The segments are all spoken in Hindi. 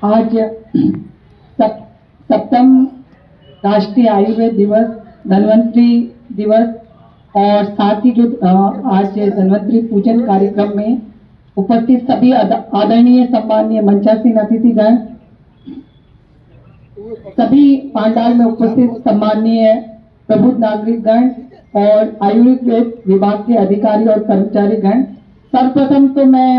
आज सप्तम राष्ट्रीय आयुर्वेद दिवस, धन्वंतरी दिवस और साथ ही जो आज धन्वंतरी पूजन कार्यक्रम में उपस्थित सभी आदरणीय सम्माननीय मंचासीन अतिथिगण, सभी पांडाल में उपस्थित सम्माननीय प्रबुद्ध नागरिकगण और आयुर्वेद विभाग के अधिकारी और कर्मचारीगण, सर्वप्रथम तो मैं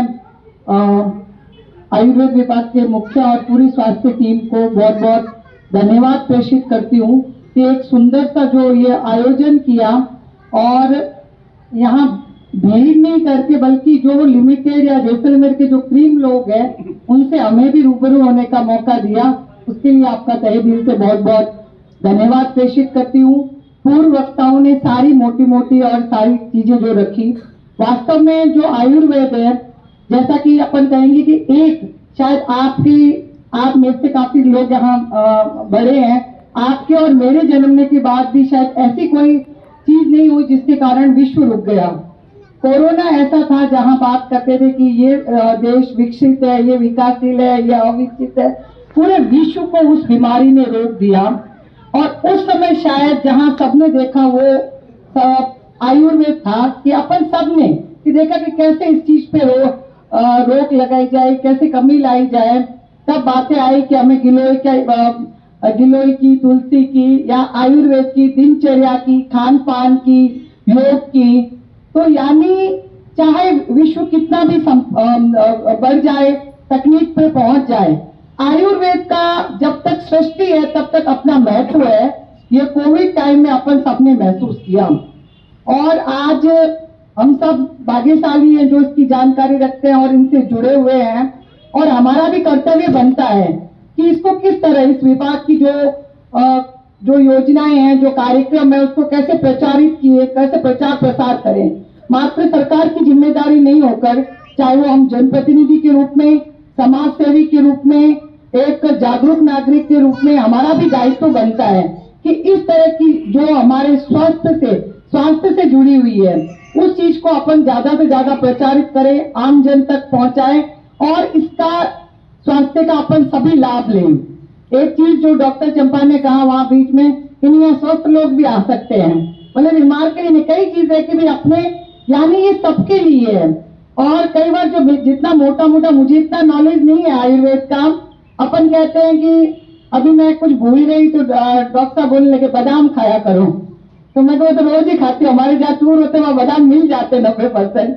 आयुर्वेद विभाग के मुख्य और पूरी स्वास्थ्य टीम को बहुत बहुत धन्यवाद प्रेषित करती हूँ कि एक सुंदर सा जो ये आयोजन किया और यहाँ भीड़ नहीं करके बल्कि जो लिमिटेड या जैसलमेर के जो क्रीम लोग हैं उनसे हमें भी रूबरू होने का मौका दिया, उसके लिए आपका तहे दिल से बहुत बहुत धन्यवाद प्रेषित करती हूँ। पूर्व वक्ताओं ने सारी मोटी मोटी और सारी चीजें जो रखी, वास्तव में जो आयुर्वेद है, जैसा कि अपन कहेंगे कि एक शायद आप में से काफी लोग यहाँ बड़े हैं, आपके और मेरे जन्मने के बाद भी शायद ऐसी कोई चीज नहीं हुई जिसके कारण विश्व रुक गया। कोरोना ऐसा था जहां बात करते थे कि ये देश विकसित है, ये विकासशील है, ये अविकसित है, पूरे विश्व को उस बीमारी ने रोक दिया। और उस समय शायद जहां सबने देखा वो आयुर्वेद था कि अपन सबने कि देखा कि कैसे इस चीज पे रोक लगाई जाए, कैसे कमी लाई जाए। तब बातें आई कि हमें गिलोय की, तुलसी की या आयुर्वेद की, दिनचर्या की, खान पान की, योग की, तो यानी चाहे विश्व कितना भी बढ़ जाए, तकनीक पे पहुंच जाए, आयुर्वेद का जब तक सृष्टि है तब तक अपना महत्व है। ये कोविड टाइम में अपन सबने महसूस किया और आज हम सब भाग्यशाली हैं जो इसकी जानकारी रखते हैं और इनसे जुड़े हुए हैं। और हमारा भी कर्तव्य बनता है कि इसको किस तरह, इस विभाग की जो योजनाएं हैं, जो कार्यक्रम है, उसको कैसे प्रचारित किए, कैसे प्रचार प्रसार करें। मात्र सरकार की जिम्मेदारी नहीं होकर, चाहे वो हम जनप्रतिनिधि के रूप में, समाज सेवी के रूप में, एक जागरूक नागरिक के रूप में हमारा भी दायित्व बनता है कि इस तरह की जो हमारे स्वास्थ्य से जुड़ी हुई है उस चीज को अपन ज्यादा से ज्यादा प्रचारित करें, आम जन तक पहुंचाएं और इसका स्वास्थ्य का अपन सभी लाभ लें। एक चीज जो डॉक्टर चंपा ने कहा वहां बीच में, इन स्वस्थ लोग भी आ सकते हैं, मतलब बीमार के लिए कई चीज है कि भी अपने, यानी ये सबके लिए है। और कई बार जो जितना मोटा मुझे इतना नॉलेज नहीं है आयुर्वेद का, अपन कहते हैं कि अभी मैं कुछ भूल गई तो डॉक्टर साहब बोलने लगे बादाम खाया करो, तो मैं तो रोज ही खाती हूँ, हमारे जहाँ टूर होते वहाँ बादाम मिल जाते 90%।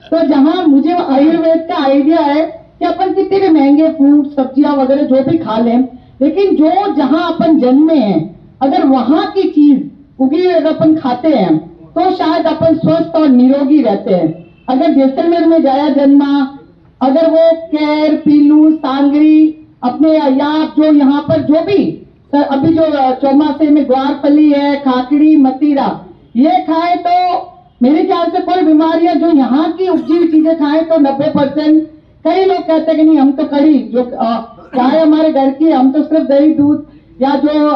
तो जहाँ मुझे आयुर्वेद का आइडिया है कि अपन कितने भी महंगे फ्रूट, सब्जियां वगैरह जो भी खा लें, लेकिन जो जहाँ अपन जन्मे हैं, अगर वहां की चीज उगी अगर अपन खाते हैं तो शायद अपन स्वस्थ और निरोगी रहते हैं। अगर जैसलमेर में जाया जन्मा, अगर वो कैर, पीलू, सांगरी अपने या जो यहाँ पर जो भी अभी जो चौमासे में ग्वारफली है, खाकड़ी, मतीरा, ये खाए तो मेरे ख्याल से कोई बीमारियां जो यहाँ की उपजी हुई चीजें खाए तो 90%। कई लोग कहते हैं कि नहीं हम तो कड़ी जो चाय हमारे घर की, हम तो सिर्फ दही दूध या जो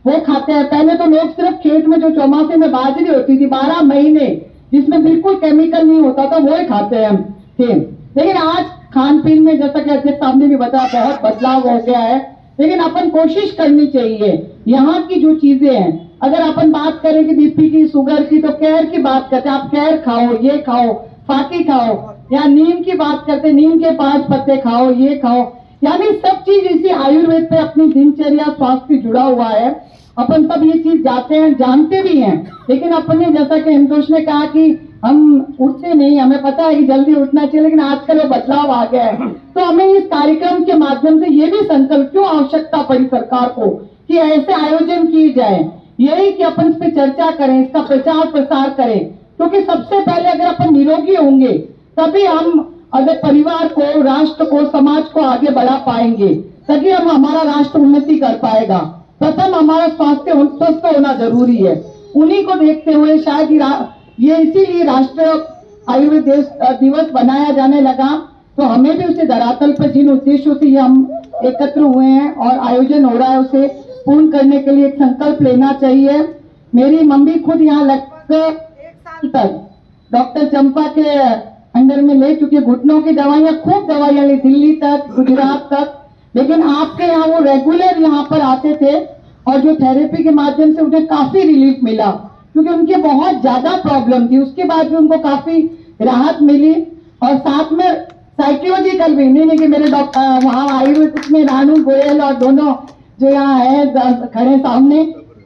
वो खाते हैं। पहले तो लोग सिर्फ खेत में जो चौमासे में बाजरी होती थी 12 महीने, जिसमें बिल्कुल केमिकल नहीं होता था, वो ही खाते हैं थे। लेकिन आज खान पीन में जैसा कि अध्यक्ष साहब ने भी बताया बहुत बदलाव हो गया है, लेकिन अपन कोशिश करनी चाहिए यहाँ की जो चीजें हैं। अगर अपन बात करें कि बीपी की, शुगर की, तो कैर की बात करते हैं, आप कैर खाओ, ये खाओ, फाकी खाओ, या नीम की बात करते हैं, नीम के 5 पत्ते खाओ, ये खाओ, यानी सब चीज इसी आयुर्वेद पे अपनी दिनचर्या स्वास्थ्य जुड़ा हुआ है। अपन सब ये चीज जाते हैं, जानते भी हैं, लेकिन अपन ने जैसा कि हिमतोष ने कहा कि हम उठते नहीं, हमें पता है कि जल्दी उठना चाहिए, लेकिन आजकल वो बदलाव आ गया है। तो हमें इस कार्यक्रम के माध्यम से ये भी संकल्प, क्यों आवश्यकता पड़ी सरकार को कि ऐसे आयोजन किए जाए, यही कि अपन इस पे चर्चा करें, इसका प्रचार प्रसार करें, क्योंकि सबसे पहले अगर अपन निरोगी होंगे तभी हम अगर परिवार को, राष्ट्र को, समाज को आगे बढ़ा पाएंगे, तभी हम हमारा राष्ट्र उन्नति कर पाएगा। प्रथम हमारा स्वास्थ्य स्वस्थ होना जरूरी है। उन्हीं को देखते हुए शायद ये इसीलिए राष्ट्रीय आयुर्वेद दिवस बनाया जाने लगा। तो हमें भी उसे धरातल पर जिन उद्देश्यों से ये हम एकत्र हुए हैं और आयोजन हो रहा है उसे पूर्ण करने के लिए एक संकल्प लेना चाहिए। मेरी मम्मी खुद यहाँ लगभग 1 साल तक डॉक्टर चंपा के अंडर में ले चुके, घुटनों की दवाइयाँ, खूब दवाइयाँ ली, दिल्ली तक, गुजरात तक, लेकिन आपके यहाँ वो रेगुलर यहाँ पर आते थे और जो थेरेपी के माध्यम से उन्हें काफी रिलीफ मिला, क्योंकि उनके बहुत ज्यादा प्रॉब्लम थी। उसके बाद भी उनको काफी राहत मिली। और साथ में साइकोलॉजिकल भी, नहीं कि मेरे डॉक्टर वहाँ आयुर्वेदिक में रानू गोयल और दोनों जो यहाँ है खड़े सामने,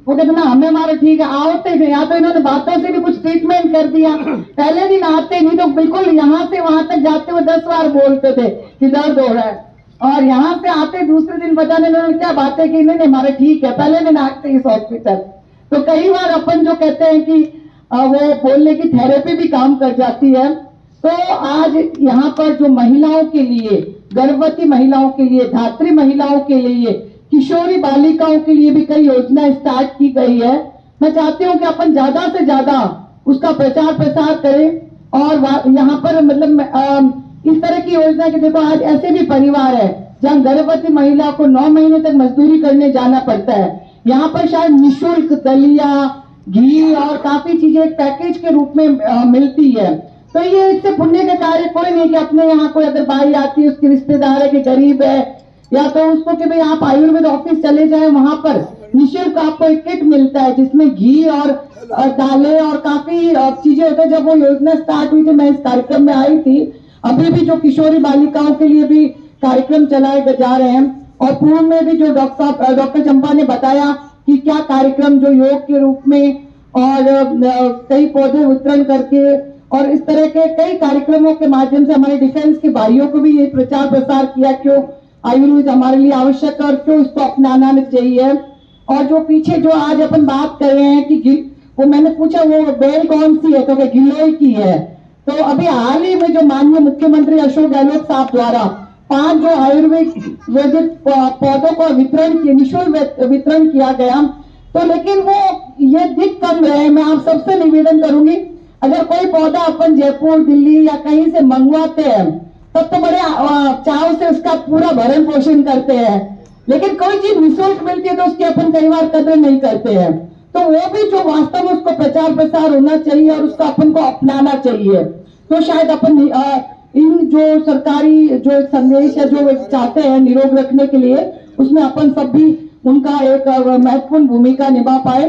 वो कहते ना हमें हमारा ठीक है, आओते थे या तो इन्होंने बातों से भी कुछ ट्रीटमेंट कर दिया। पहले दिन आते नहीं तो बिल्कुल यहाँ से वहां तक जाते हुए 10 बार बोलते थे कि दर्द हो रहा है, और यहाँ से आते दूसरे दिन बताने इन्होंने क्या बातें की, नहीं हमारा ठीक है, पहले दिन आते इस हॉस्पिटल। तो कई बार अपन जो कहते हैं कि वो बोलने की थेरेपी भी काम कर जाती है। तो आज यहाँ पर जो महिलाओं के लिए, गर्भवती महिलाओं के लिए, धात्री महिलाओं के लिए, किशोरी बालिकाओं के लिए भी कई योजना स्टार्ट की गई है। मैं चाहती हूँ कि अपन ज्यादा से ज्यादा उसका प्रचार प्रसार करें। और यहाँ पर मतलब इस तरह की योजना कि देखो आज ऐसे भी परिवार है जहाँ गर्भवती महिला को 9 महीने तक मजदूरी करने जाना पड़ता है। यहाँ पर शायद निःशुल्क दलिया, घी और काफी चीजें एक पैकेज के रूप में मिलती है। तो ये इससे पुण्य का कार्य कोई नहीं कि अपने यहाँ कोई अगर बाई आती है, उसके रिश्तेदार है कि गरीब है, या तो उसको कि भाई आप आयुर्वेद ऑफिस चले जाए, वहां पर निःशुल्क आपको एक किट मिलता है जिसमें घी और दालें और काफी चीजें होती है। जब वो योजना स्टार्ट हुई थी मैं इस कार्यक्रम में आई थी। अभी भी जो किशोरी बालिकाओं के लिए भी कार्यक्रम चलाए जा रहे हैं, और पूर्व में भी जो डॉक्टर चंपा ने बताया कि क्या कार्यक्रम जो योग के रूप में और कई पौधे वितरण करके और इस तरह के कई कार्यक्रमों के माध्यम से हमारे डिफेंस के भाइयों को भी ये प्रचार प्रसार किया क्यों आयुर्वेद हमारे लिए आवश्यक है और क्यों इसको अपनाना चाहिए। और जो पीछे जो आज अपन बात कर रहे हैं कि वो मैंने पूछा वो बेल कौन सी है, तो गिलोय की है। तो अभी हाल ही में जो माननीय मुख्यमंत्री अशोक गहलोत साहब द्वारा 5 जो आयुर्वेदिक पौधों को निःशुल्क वितरण किया गया, तो लेकिन वो ये दिख कम रहे। मैं आप सबसे निवेदन करूंगी, अगर कोई पौधा अपन जयपुर, दिल्ली या कहीं से मंगवाते हैं तब तो बड़े चाव से उसका पूरा भरण पोषण करते हैं, लेकिन कोई चीज निःशुल्क मिलती है तो उसकी अपन कई बार कदर नहीं करते हैं। तो वो भी जो वास्तव में उसको प्रचार प्रसार होना चाहिए और उसको अपन को अपनाना चाहिए। तो शायद अपन इन जो सरकारी जो एक संदेश है जो चाहते हैं निरोग रखने के लिए, उसमें अपन सब भी उनका एक महत्वपूर्ण भूमिका निभा पाए।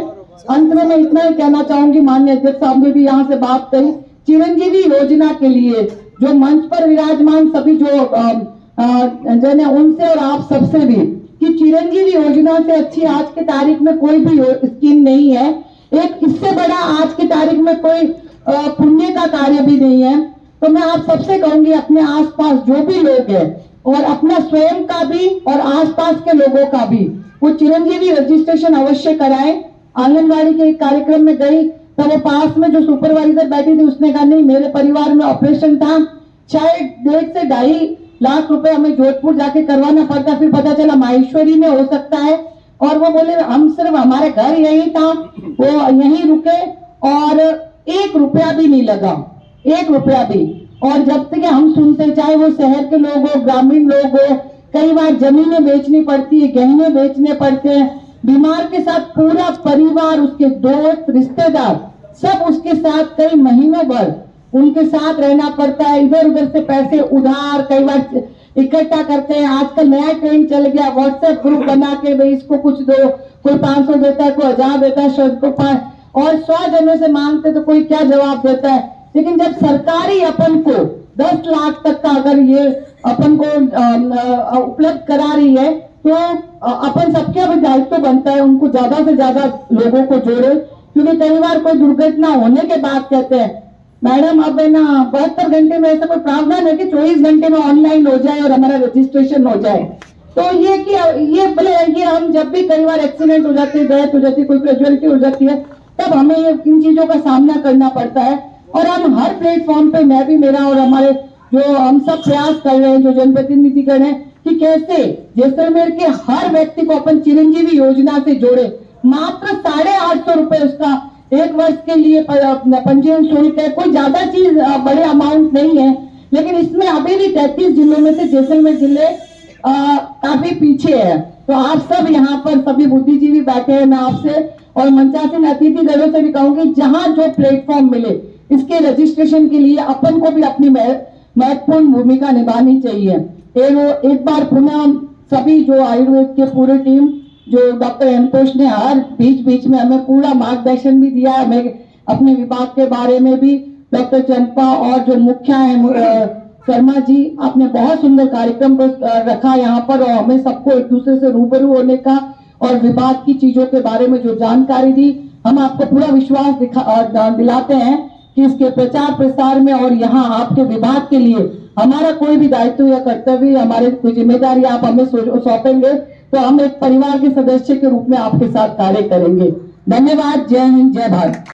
अंत में मैं इतना ही कहना चाहूंगी, माननीय अध्यक्ष साहब ने भी यहाँ से बात कही, चिरंजीवी योजना के लिए जो मंच पर विराजमान सभी जो जन है उनसे और आप सबसे भी कि चिरंजीवी योजना से अच्छी आज की तारीख में कोई भी स्कीम नहीं है। एक इससे बड़ा आज की तारीख में कोई पुण्य का कार्य भी नहीं है। तो मैं आप सबसे कहूंगी अपने आसपास जो भी लोग हैं और अपना स्वयं का भी और आसपास के लोगों का भी वो चिरंजीवी रजिस्ट्रेशन अवश्य कराएं। आंगनबाड़ी के एक कार्यक्रम में गई तो वो पास में जो सुपरवाइजर बैठी थी उसने कहा नहीं मेरे परिवार में ऑपरेशन था, शायद 1.5 से 2.5 लाख रुपए हमें जोधपुर जाके करवाना पड़ता, फिर पता चला माहेश्वरी में हो सकता है। और वो बोले हम सिर्फ हमारे घर यही था, वो यहीं रुके और 1 रुपया भी नहीं लगा, 1 रुपया भी। और जब तक हम सुनते, चाहे वो शहर के लोग हो, ग्रामीण लोग हो, कई बार जमीनें बेचनी पड़ती है, गहने बेचने पड़ते हैं, बीमार के साथ पूरा परिवार, उसके दोस्त, रिश्तेदार सब उसके साथ कई महीनों भर उनके साथ रहना पड़ता है। इधर उधर से पैसे उधार कई बार इकट्ठा करते हैं। आजकल नया ट्रेंड चल गया, व्हाट्सएप ग्रुप बना के भाई इसको कुछ दो, कोई 500 देता है, कोई 1000 देता है, शब्द को 5 और 100 जनों से मांगते तो कोई क्या जवाब देता है। लेकिन जब सरकारी अपन को 10 लाख तक का अगर ये अपन को उपलब्ध करा रही है तो अपन सबके अभी दायित्व बनता है उनको ज्यादा से ज्यादा लोगों को जोड़े। क्योंकि कई बार कोई दुर्घटना होने के बाद कहते हैं मैडम अब है ना 72 घंटे में ऐसा कोई प्रावधान है कि 24 घंटे में ऑनलाइन हो जाए और हमारा रजिस्ट्रेशन हो जाए। तो ये कि ये भले ये हम जब भी कई बार एक्सीडेंट हो जाती है, डेथ हो जाती है, कोई कैजुअलिटी हो जाती है, तब हमें इन चीजों का सामना करना पड़ता है। और हम हर प्लेटफॉर्म पे मैं भी मेरा और हमारे जो हम सब प्रयास कर रहे हैं, जो जनप्रतिनिधि कर रहे हैं कि कैसे जैसलमेर के हर व्यक्ति को अपन चिरंजीवी योजना से जोड़े। मात्र 850 रुपए उसका 1 वर्ष के लिए पंजीयन शुल्क है, कोई ज्यादा चीज बड़े अमाउंट नहीं है। लेकिन इसमें अभी भी 33 जिलों में से जैसलमेर जिले काफी पीछे है। तो आप सब यहाँ पर सभी बुद्धिजीवी बैठे हैं, मैं आपसे और मंचासीन अतिथिगणों से भी कहूंगी जहां जो प्लेटफॉर्म मिले इसके रजिस्ट्रेशन के लिए अपन को भी अपनी महत्वपूर्ण भूमिका निभानी चाहिए। एक बार पुनः सभी जो आयुर्वेद के पूरी टीम, जो डॉक्टर एनतोष ने हर बीच बीच में हमें पूरा मार्गदर्शन भी दिया, हमें अपने विभाग के बारे में भी डॉक्टर चंपा और जो मुखिया है शर्मा जी, आपने बहुत सुंदर कार्यक्रम रखा यहाँ पर और हमें सबको एक दूसरे से रूबरू होने का और विभाग की चीजों के बारे में जो जानकारी दी, हम आपको पूरा विश्वास दिलाते हैं कि इसके प्रचार प्रसार में और यहाँ आपके विभाग के लिए हमारा कोई भी दायित्व या कर्तव्य, हमारे कोई जिम्मेदारी आप हमें सौंपेंगे तो हम एक परिवार के सदस्य के रूप में आपके साथ कार्य करेंगे। धन्यवाद। जय हिंद, जय भारत।